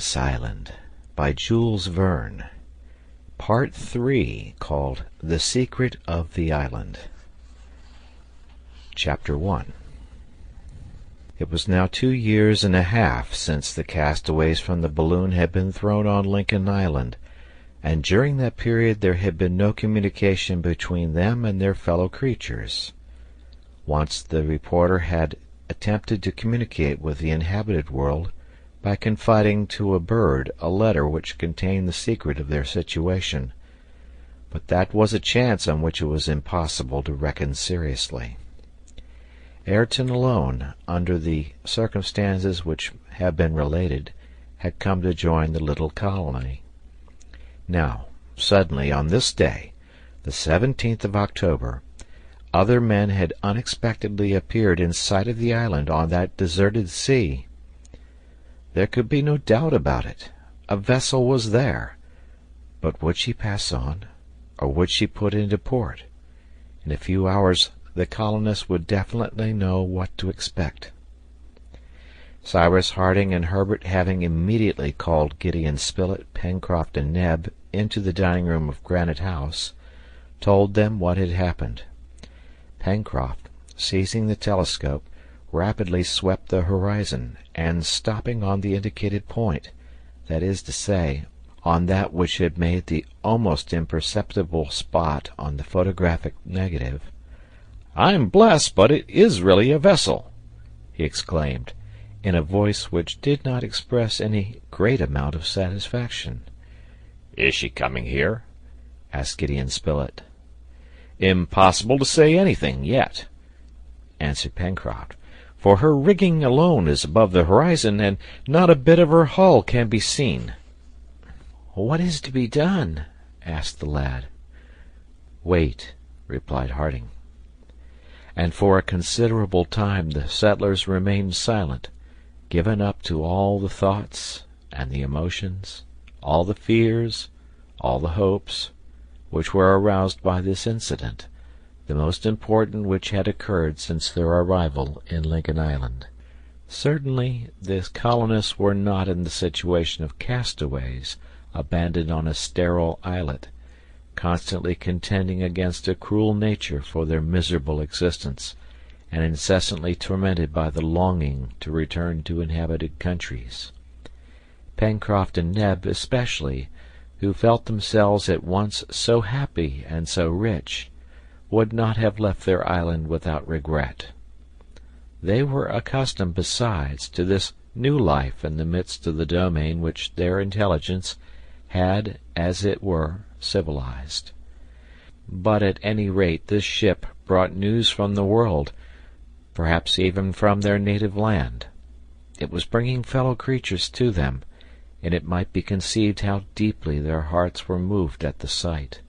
This Island by Jules Verne. Part 3, called The Secret of the Island. Chapter 1. It was now 2 years and a half since the castaways from the balloon had been thrown on Lincoln Island, and during that period there had been no communication between them and their fellow creatures. Once the reporter had attempted to communicate with the inhabited world by confiding to a bird a letter which contained the secret of their situation, but that was a chance on which it was impossible to reckon seriously. Ayrton alone, under the circumstances which have been related, had come to join the little colony. Now, suddenly, on this day, the 17th of October, other men had unexpectedly appeared in sight of the island on that deserted sea. There could be no doubt about it. A vessel was there. But would she pass on, or would she put into port? In a few hours the colonists would definitely know what to expect. Cyrus Harding and Herbert, having immediately called Gideon Spilett, Pencroft, and Neb into the dining-room of Granite House, told them what had happened. Pencroft, seizing the telescope, rapidly swept the horizon, and stopping on the indicated point, that is to say, on that which had made the almost imperceptible spot on the photographic negative, "I'm blessed, but it is really a vessel!" he exclaimed, in a voice which did not express any great amount of satisfaction. "Is she coming here?" asked Gideon Spilett. "Impossible to say anything yet," answered Pencroft, "for her rigging alone is above the horizon, and not a bit of her hull can be seen." "What is to be done?" asked the lad. "Wait," replied Harding. And for a considerable time the settlers remained silent, given up to all the thoughts and the emotions, all the fears, all the hopes, which were aroused by this incident, the most important which had occurred since their arrival in Lincoln Island. Certainly the colonists were not in the situation of castaways abandoned on a sterile islet, constantly contending against a cruel nature for their miserable existence, and incessantly tormented by the longing to return to inhabited countries. Pencroft and Neb especially, who felt themselves at once so happy and so rich, would not have left their island without regret. They were accustomed, besides, to this new life in the midst of the domain which their intelligence had, as it were, civilized. But at any rate this ship brought news from the world, perhaps even from their native land. It was bringing fellow creatures to them, and it might be conceived how deeply their hearts were moved at the sight.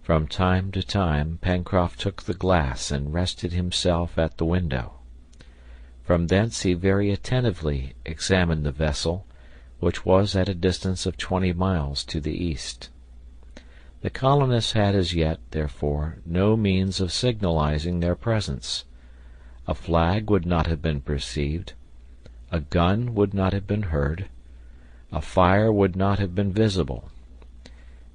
From time to time Pencroft took the glass and rested himself at the window. From thence he very attentively examined the vessel, which was at a distance of 20 miles to the east. The colonists had as yet, therefore, no means of signalizing their presence. A flag would not have been perceived, a gun would not have been heard, a fire would not have been visible.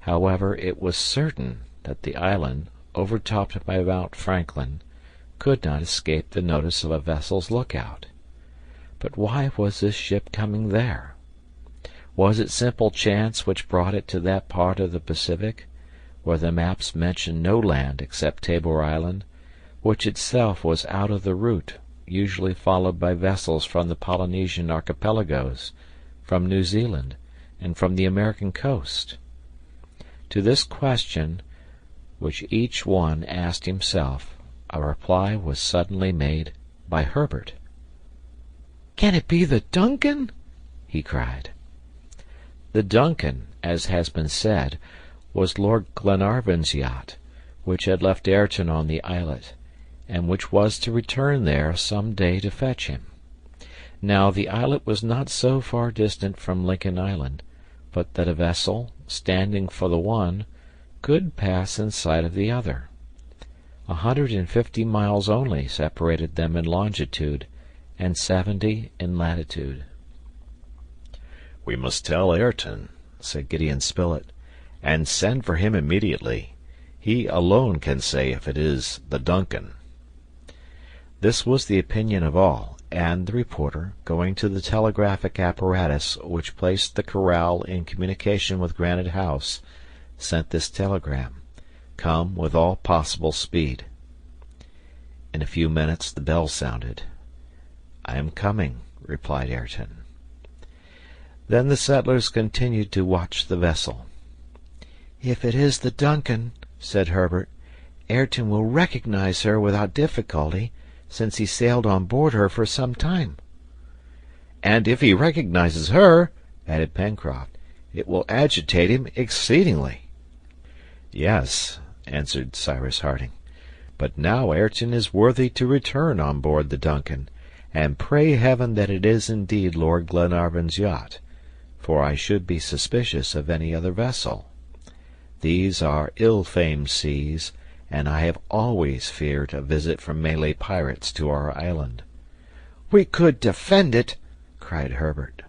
However, it was certain that the island, overtopped by Mount Franklin, could not escape the notice of a vessel's lookout. But why was this ship coming there? Was it simple chance which brought it to that part of the Pacific, where the maps mention no land except Tabor Island, which itself was out of the route usually followed by vessels from the Polynesian archipelagos, from New Zealand, and from the American coast? To this question, which each one asked himself, a reply was suddenly made by Herbert. "Can it be the Duncan?" he cried. The Duncan, as has been said, was Lord Glenarvan's yacht, which had left Ayrton on the islet, and which was to return there some day to fetch him. Now the islet was not so far distant from Lincoln Island, but that a vessel, standing for the one, could pass in sight of the other. 150 miles only separated them in longitude, and 70 in latitude. "We must tell Ayrton," said Gideon Spilett, "and send for him immediately. He alone can say if it is the DUNCAN." This was the opinion of all, and the reporter, going to the telegraphic apparatus which placed the corral in communication with Granite House, sent this telegram, "Come with all possible speed." In a few minutes the bell sounded. "I am coming," replied Ayrton. Then the settlers continued to watch the vessel. "If it is the DUNCAN," said Herbert, "Ayrton will recognize her without difficulty, since he sailed on board her for some time." "And if he recognizes her," added Pencroft, "it will agitate him exceedingly." "Yes," answered Cyrus Harding, "but now Ayrton is worthy to return on board the DUNCAN, and pray heaven that it is indeed Lord Glenarvan's yacht, for I should be suspicious of any other vessel. These are ill-famed seas, and I have always feared a visit from Malay pirates to our island." "We could defend it," cried Herbert.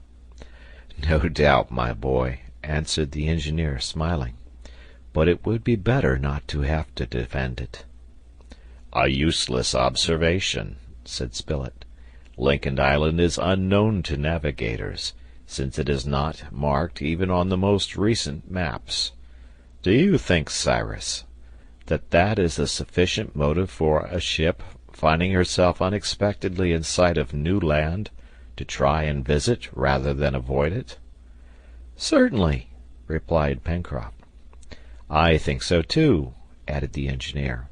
"No doubt, my boy," answered the engineer, smiling, "but it would be better not to have to defend it." "A useless observation," said Spilett. "Lincoln Island is unknown to navigators, since it is not marked even on the most recent maps. Do you think, Cyrus, that is a sufficient motive for a ship, finding herself unexpectedly in sight of new land, to try and visit rather than avoid it?" "Certainly," replied Pencroft. "I think so too," added the engineer.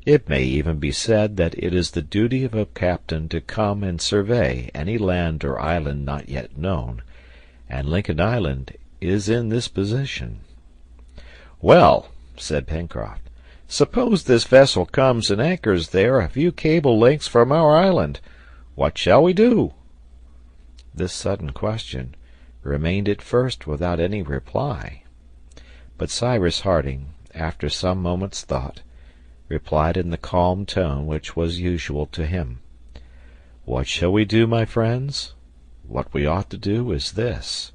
"It may even be said that it is the duty of a captain to come and survey any land or island not yet known, and Lincoln Island is in this position." "Well," said Pencroft, "suppose this vessel comes and anchors there a few cable lengths from our island, what shall we do?" This sudden question remained at first without any reply, but Cyrus Harding, after some moments' thought, replied in the calm tone which was usual to him: "What shall we do, my friends? What we ought to do is this: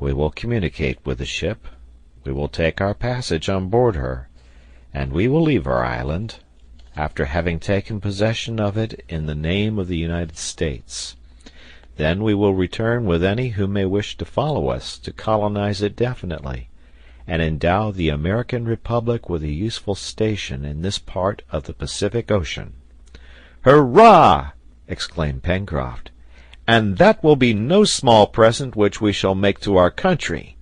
we will communicate with the ship, we will take our passage on board her, and we will leave our island, after having taken possession of it in the name of the United States. Then we will return with any who may wish to follow us to colonize it definitely, and endow the American Republic with a useful station in this part of the Pacific Ocean." "Hurrah!" exclaimed Pencroft. "And that will be no small present which we shall make to our country.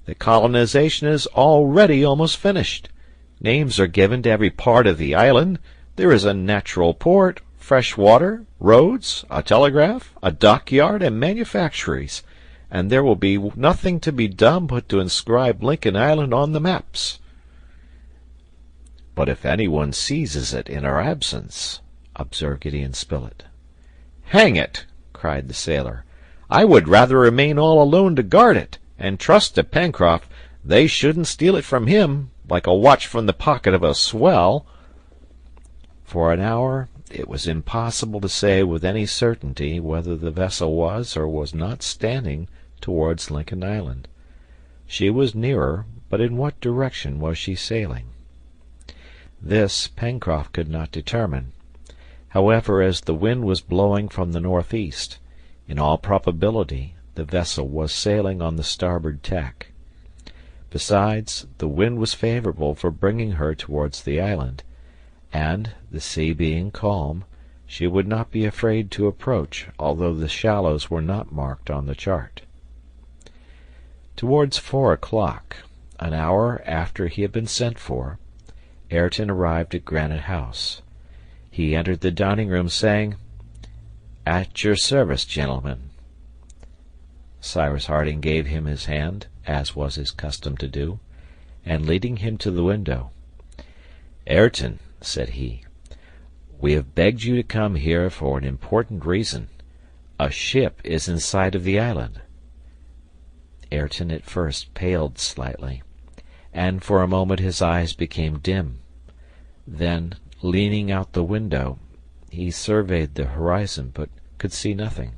The colonization is already almost finished. Names are given to every part of the island. There is a natural port, fresh water, roads, a telegraph, a dockyard, and manufactories, and there will be nothing to be done but to inscribe Lincoln Island on the maps." "But if anyone seizes it in our absence?" observed Gideon Spilett. "Hang it!" cried the sailor, "I would rather remain all alone to guard it, and trust to Pencroft they shouldn't steal it from him, like a watch from the pocket of a swell." For an hour it was impossible to say with any certainty whether the vessel was or was not standing towards Lincoln Island. She was nearer, but in what direction was she sailing? This Pencroft could not determine. However, as the wind was blowing from the northeast, in all probability the vessel was sailing on the starboard tack. Besides, the wind was favorable for bringing her towards the island, and, the sea being calm, she would not be afraid to approach, although the shallows were not marked on the chart. Towards 4 o'clock, an hour after he had been sent for, Ayrton arrived at Granite House. He entered the dining-room, saying, "At your service, gentlemen." Cyrus Harding gave him his hand, as was his custom to do, and leading him to the window, "Ayrton," said he, "we have begged you to come here for an important reason. A ship is in sight of the island." Ayrton at first paled slightly, and for a moment his eyes became dim. Then, leaning out the window, he surveyed the horizon, but could see nothing.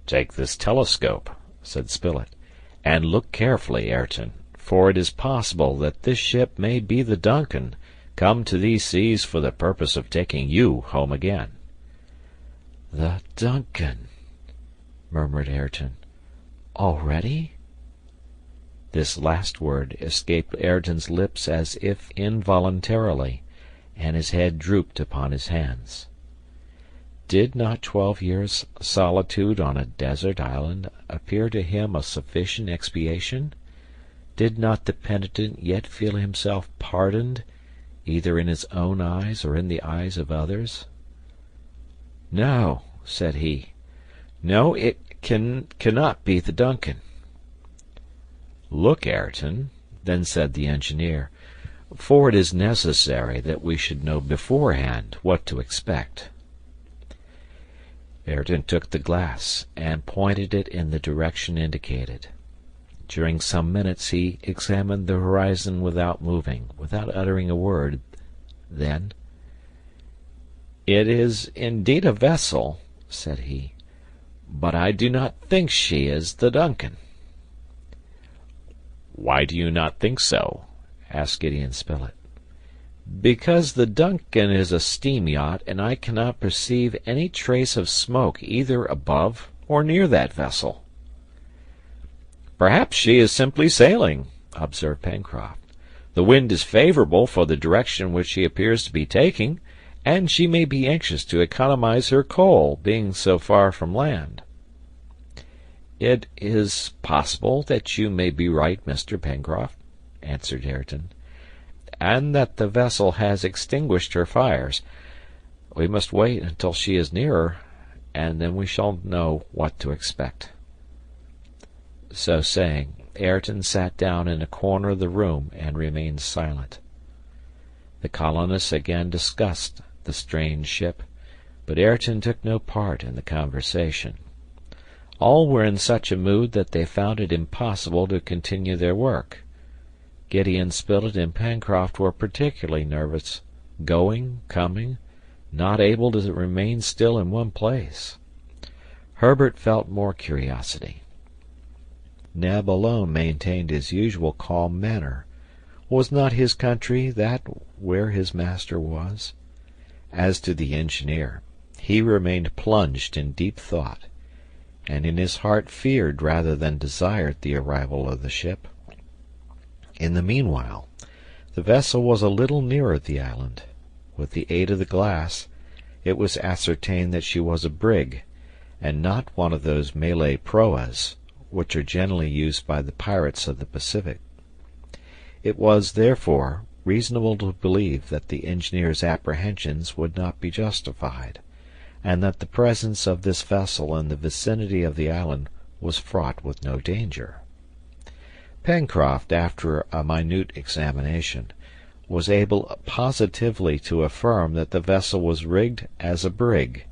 "Take this telescope," said Spilett, "and look carefully, Ayrton, for it is possible that this ship may be the DUNCAN, come to these seas for the purpose of taking you home again." "The DUNCAN," murmured Ayrton. "Already?" This last word escaped Ayrton's lips as if involuntarily, and his head drooped upon his hands. Did not 12 years' solitude on a desert island appear to him a sufficient expiation? Did not the penitent yet feel himself pardoned, either in his own eyes or in the eyes of others? "No," said he. "No, it cannot be the DUNCAN." "Look, Ayrton," then said the engineer, "for it is necessary that we should know beforehand what to expect." Ayrton took the glass and pointed it in the direction indicated. During some minutes he examined the horizon without moving, without uttering a word. Then, "It is indeed a vessel," said he, "but I do not think she is the DUNCAN." "Why do you not think so?" asked Gideon Spilett. "Because the DUNCAN is a steam yacht, and I cannot perceive any trace of smoke either above or near that vessel." "Perhaps she is simply sailing," observed Pencroft. "The wind is favorable for the direction which she appears to be taking, and she may be anxious to economize her coal, being so far from land." "It is possible that you may be right, Mr. Pencroft," answered Ayrton, "and that the vessel has extinguished her fires. We must wait until she is nearer, and then we shall know what to expect." So saying, Ayrton sat down in a corner of the room and remained silent. The colonists again discussed the strange ship, but Ayrton took no part in the conversation. All were in such a mood that they found it impossible to continue their work. Gideon Spilett and Pencroft were particularly nervous, going, coming, not able to remain still in one place. Herbert felt more curiosity. Neb alone maintained his usual calm manner. Was not his country that where his master was? As to the engineer, he remained plunged in deep thought, and in his heart feared rather than desired the arrival of the ship. In the meanwhile, the vessel was a little nearer the island. With the aid of the glass, it was ascertained that she was a brig, and not one of those Malay proas, which are generally used by the pirates of the Pacific. It was, therefore, reasonable to believe that the engineer's apprehensions would not be justified, and that the presence of this vessel in the vicinity of the island was fraught with no danger. Pencroft, after a minute examination, was able positively to affirm that the vessel was rigged as a brig,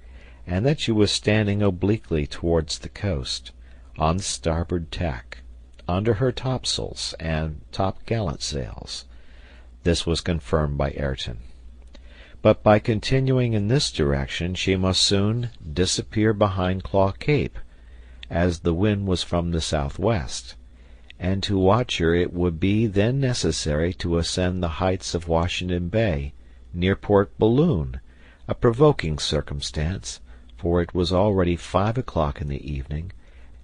and that she was standing obliquely towards the coast, on the starboard tack, under her topsails and topgallant sails. This was confirmed by Ayrton. But by continuing in this direction she must soon disappear behind Claw Cape, as the wind was from the southwest, and to watch her it would be then necessary to ascend the heights of Washington Bay, near Port Balloon, a provoking circumstance, for it was already 5 o'clock in the evening,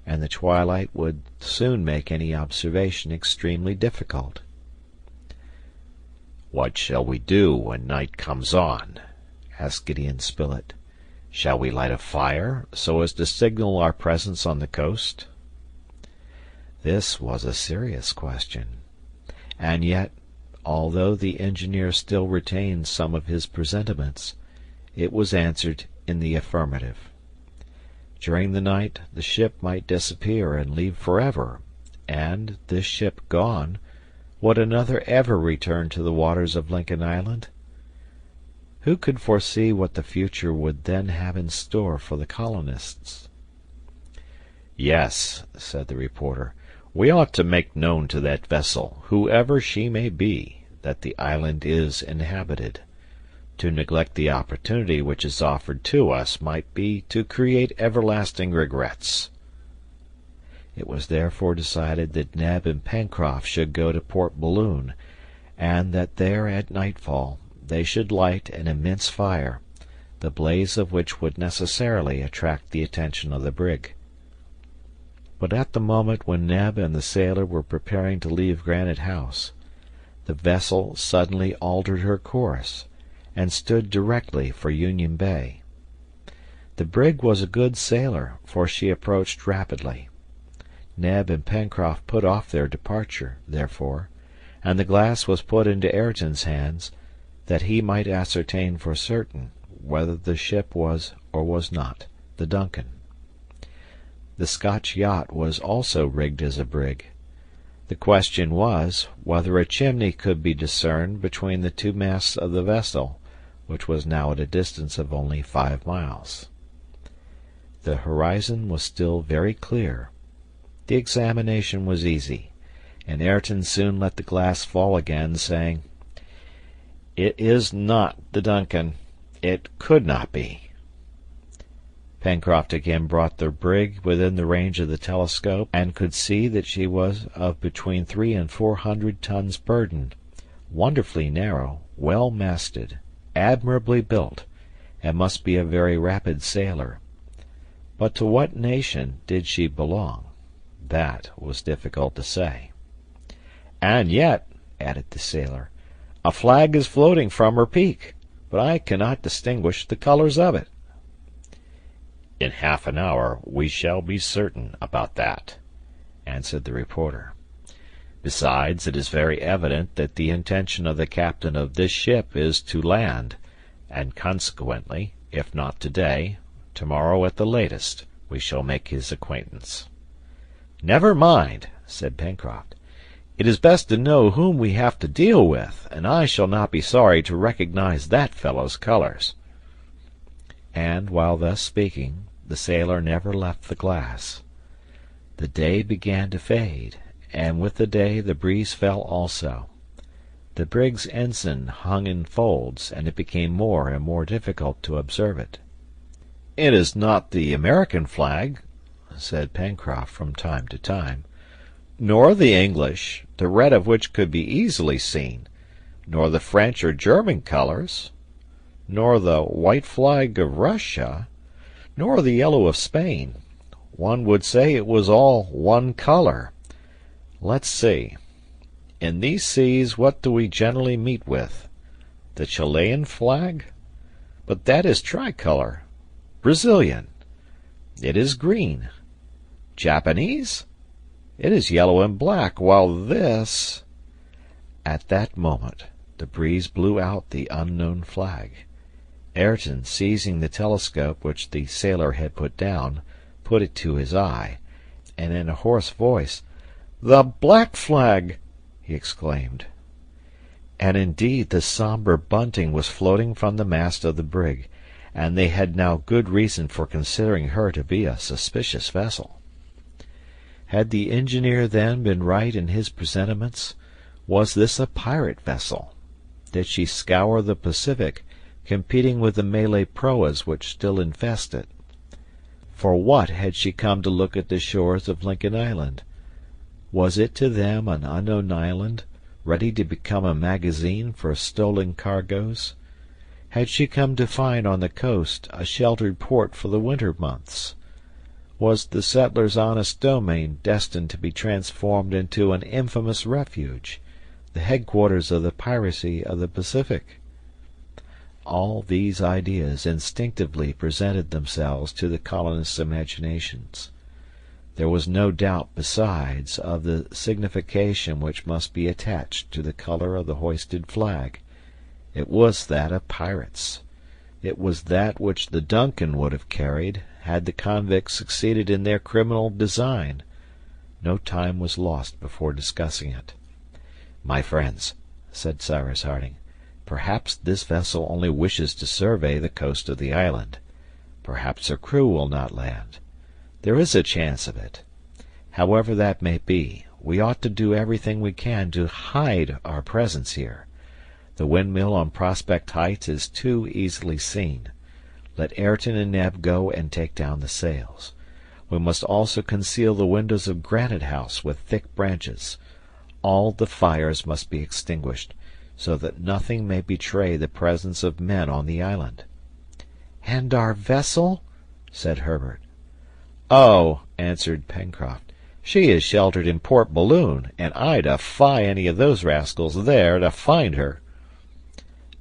and the twilight would soon make any observation extremely difficult. "What shall we do when night comes on?" asked Gideon Spilett. "Shall we light a fire, so as to signal our presence on the coast?" This was a serious question, and yet, although the engineer still retained some of his presentiments, it was answered in the affirmative. During the night the ship might disappear and leave forever, and, this ship gone, would another ever return to the waters of Lincoln Island? Who could foresee what the future would then have in store for the colonists? "Yes," said the reporter, "we ought to make known to that vessel, whoever she may be, that the island is inhabited. To neglect the opportunity which is offered to us might be to create everlasting regrets." It was therefore decided that Neb and Pencroft should go to Port Balloon, and that there at nightfall they should light an immense fire, the blaze of which would necessarily attract the attention of the brig. But at the moment when Neb and the sailor were preparing to leave Granite House, the vessel suddenly altered her course, and stood directly for Union Bay. The brig was a good sailor, for she approached rapidly. Neb and Pencroft put off their departure, therefore, and the glass was put into Ayrton's hands, that he might ascertain for certain whether the ship was or was not the Duncan. The Scotch yacht was also rigged as a brig. The question was whether a chimney could be discerned between the two masts of the vessel, which was now at a distance of only 5 miles. The horizon was still very clear. The examination was easy, and Ayrton soon let the glass fall again, saying, "It is not the Duncan. It could not be." Pencroft again brought the brig within the range of the telescope, and could see that she was of between 300 and 400 tons burden, wonderfully narrow, well masted, admirably built, and must be a very rapid sailor. But to what nation did she belong? That was difficult to say. "And yet," added the sailor, "a flag is floating from her peak, but I cannot distinguish the colors of it." "In half an hour we shall be certain about that," answered the reporter. "Besides, it is very evident that the intention of the captain of this ship is to land, and consequently, if not today, tomorrow at the latest, we shall make his acquaintance." "Never mind," said Pencroft. "It is best to know whom we have to deal with, and I shall not be sorry to recognize that fellow's colors." And while thus speaking, the sailor never left the glass. The day began to fade, and with the day the breeze fell also. The brig's ensign hung in folds, and it became more and more difficult to observe it. "It is not the American flag," said Pencroft from time to time, "nor the English, the red of which could be easily seen, nor the French or German colors, nor the white flag of Russia, nor the yellow of Spain. One would say it was all one color. Let's see. In these seas what do we generally meet with? The Chilean flag? But that is tricolor. Brazilian? It is green. Japanese? It is yellow and black, while this—" At that moment the breeze blew out the unknown flag. Ayrton, seizing the telescope which the sailor had put down, put it to his eye, and in a hoarse voice, "The black flag!" he exclaimed. And indeed the somber bunting was floating from the mast of the brig, and they had now good reason for considering her to be a suspicious vessel. Had the engineer then been right in his presentiments? Was this a pirate vessel? Did she scour the Pacific, competing with the Malay proas which still infest it? For what had she come to look at the shores of Lincoln Island? Was it to them an unknown island, ready to become a magazine for stolen cargoes? Had she come to find on the coast a sheltered port for the winter months? Was the settler's honest domain destined to be transformed into an infamous refuge, the headquarters of the piracy of the Pacific? All these ideas instinctively presented themselves to the colonists' imaginations. There was no doubt, besides, of the signification which must be attached to the color of the hoisted flag. It was that of pirates. It was that which the Duncan would have carried, had the convicts succeeded in their criminal design. No time was lost before discussing it. "My friends," said Cyrus Harding, "perhaps this vessel only wishes to survey the coast of the island. Perhaps her crew will not land. There is a chance of it. However that may be, we ought to do everything we can to hide our presence here. The windmill on Prospect Heights is too easily seen. Let Ayrton and Neb go and take down the sails. We must also conceal the windows of Granite House with thick branches. All the fires must be extinguished, so that nothing may betray the presence of men on the island." "And our vessel?" said Herbert. "Oh," answered Pencroft, "she is sheltered in Port Balloon, and I defy any of those rascals there to find her."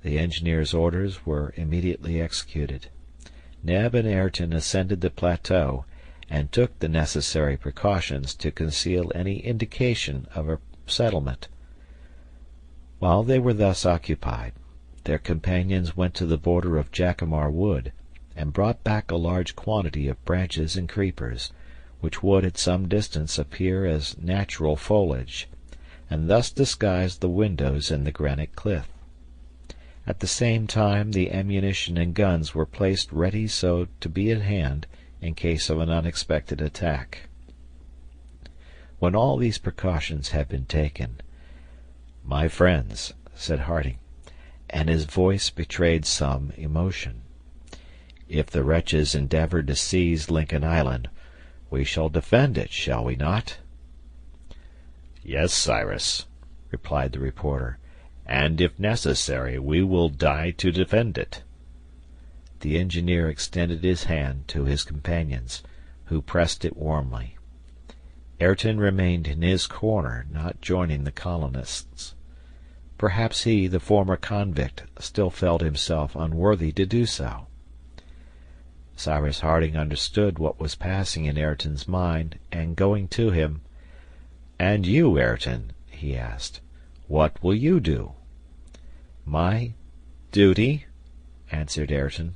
The engineer's orders were immediately executed. Neb and Ayrton ascended the plateau, and took the necessary precautions to conceal any indication of a settlement. While they were thus occupied, their companions went to the border of Jacamar Wood, and brought back a large quantity of branches and creepers, which would at some distance appear as natural foliage, and thus disguise the windows in the granite cliff. At the same time the ammunition and guns were placed ready so to be at hand in case of an unexpected attack. When all these precautions had been taken, "My friends," said Harding, and his voice betrayed some emotion, "if the wretches endeavor to seize Lincoln Island, we shall defend it, shall we not?" "Yes, Cyrus," replied the reporter, "and if necessary we will die to defend it." The engineer extended his hand to his companions, who pressed it warmly. Ayrton remained in his corner, not joining the colonists. Perhaps he, the former convict, still felt himself unworthy to do so. Cyrus Harding understood what was passing in Ayrton's mind, and going to him, "And you, Ayrton," he asked, "what will you do?" "My duty," answered Ayrton.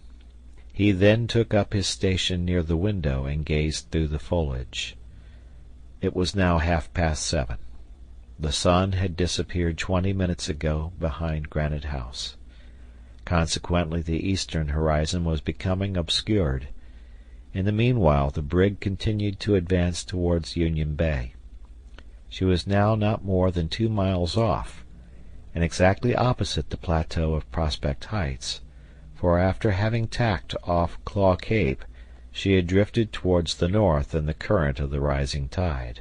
He then took up his station near the window and gazed through the foliage. It was now 7:30. The sun had disappeared 20 minutes ago behind Granite House. Consequently the eastern horizon was becoming obscured. In the meanwhile the brig continued to advance towards Union Bay. She was now not more than 2 miles off, and exactly opposite the plateau of Prospect Heights, for after having tacked off Claw Cape she had drifted towards the north in the current of the rising tide.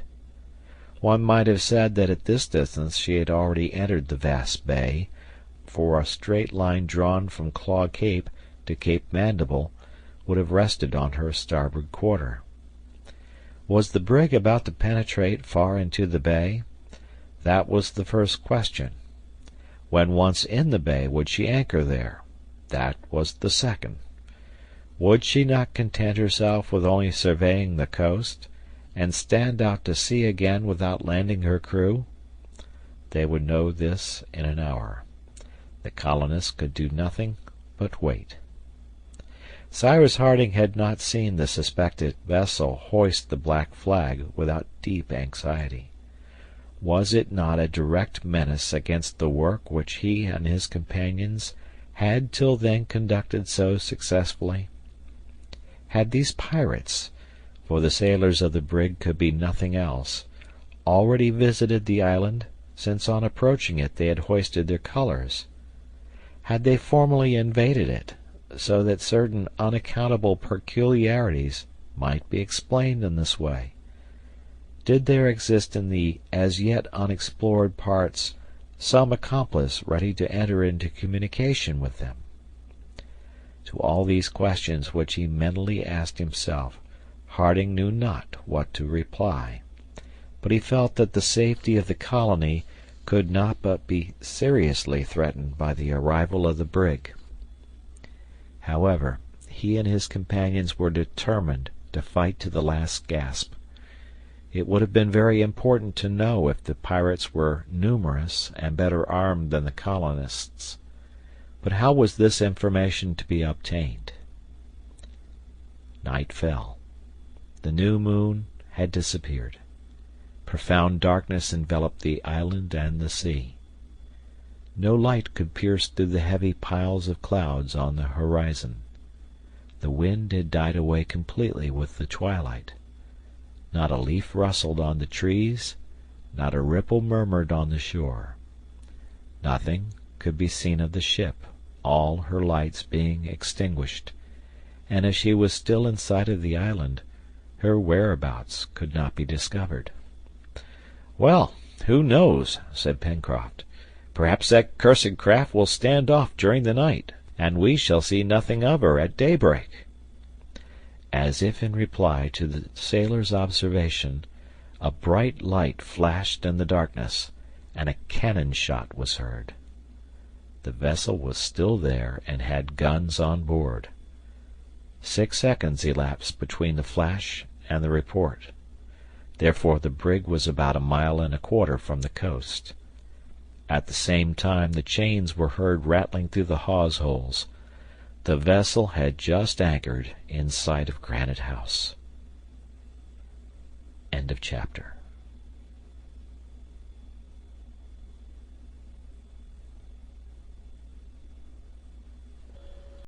One might have said that at this distance she had already entered the vast bay, for a straight line drawn from Claw Cape to Cape Mandible would have rested on her starboard quarter. Was the brig about to penetrate far into the bay? That was the first question. When once in the bay, would she anchor there? That was the second. Would she not content herself with only surveying the coast, and stand out to sea again without landing her crew? They would know this in an hour. The colonists could do nothing but wait. Cyrus Harding had not seen the suspected vessel hoist the black flag without deep anxiety. Was it not a direct menace against the work which he and his companions had till then conducted so successfully? Had these pirates, for the sailors of the brig could be nothing else, already visited the island, since on approaching it they had hoisted their colors? Had they formally invaded it, so that certain unaccountable peculiarities might be explained in this way? Did there exist in the as yet unexplored parts some accomplice ready to enter into communication with them? To all these questions which he mentally asked himself, Harding knew not what to reply, but he felt that the safety of the colony could not but be seriously threatened by the arrival of the brig. However, he and his companions were determined to fight to the last gasp. It would have been very important to know if the pirates were numerous and better armed than the colonists. But how was this information to be obtained? Night fell. The new moon had disappeared. Profound darkness enveloped the island and the sea. No light could pierce through the heavy piles of clouds on the horizon. The wind had died away completely with the twilight. Not a leaf rustled on the trees, not a ripple murmured on the shore. Nothing could be seen of the ship, all her lights being extinguished, and as she was still in sight of the island, Her whereabouts could not be discovered. "Well, who knows?" said Pencroft. "Perhaps that cursed craft will stand off during the night, and we shall see nothing of her at daybreak." As if in reply to the sailor's observation, a bright light flashed in the darkness, and a cannon shot was heard. The vessel was still there and had guns on board. 6 seconds elapsed between the flash and the report. Therefore the brig was about 1.25 miles from the coast. At the same time the chains were heard rattling through the hawse holes. The vessel had just anchored in sight of Granite House. End of chapter.